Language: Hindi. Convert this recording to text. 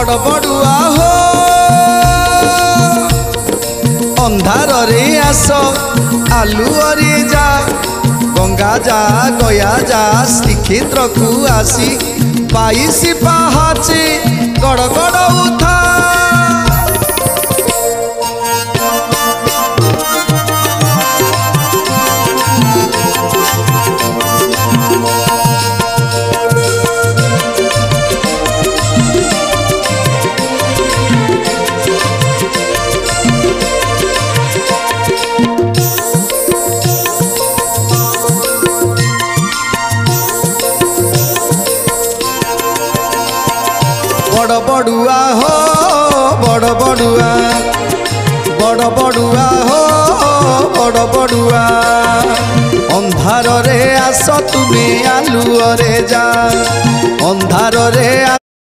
बड़ बड़ुआ हो अंधार रे आस आलुअरे जा गंगा जा गया जा श्रीक्षेत्र को आसी 22 पाहाचे गड़ गड़ उठा बड़ बड़ुआ हो बड़ बड़ुआ बड़ बड़ुआ हो बड़ बड़ुआ अंधार रे आस तुम्हें आलुअरे जा अंधार रे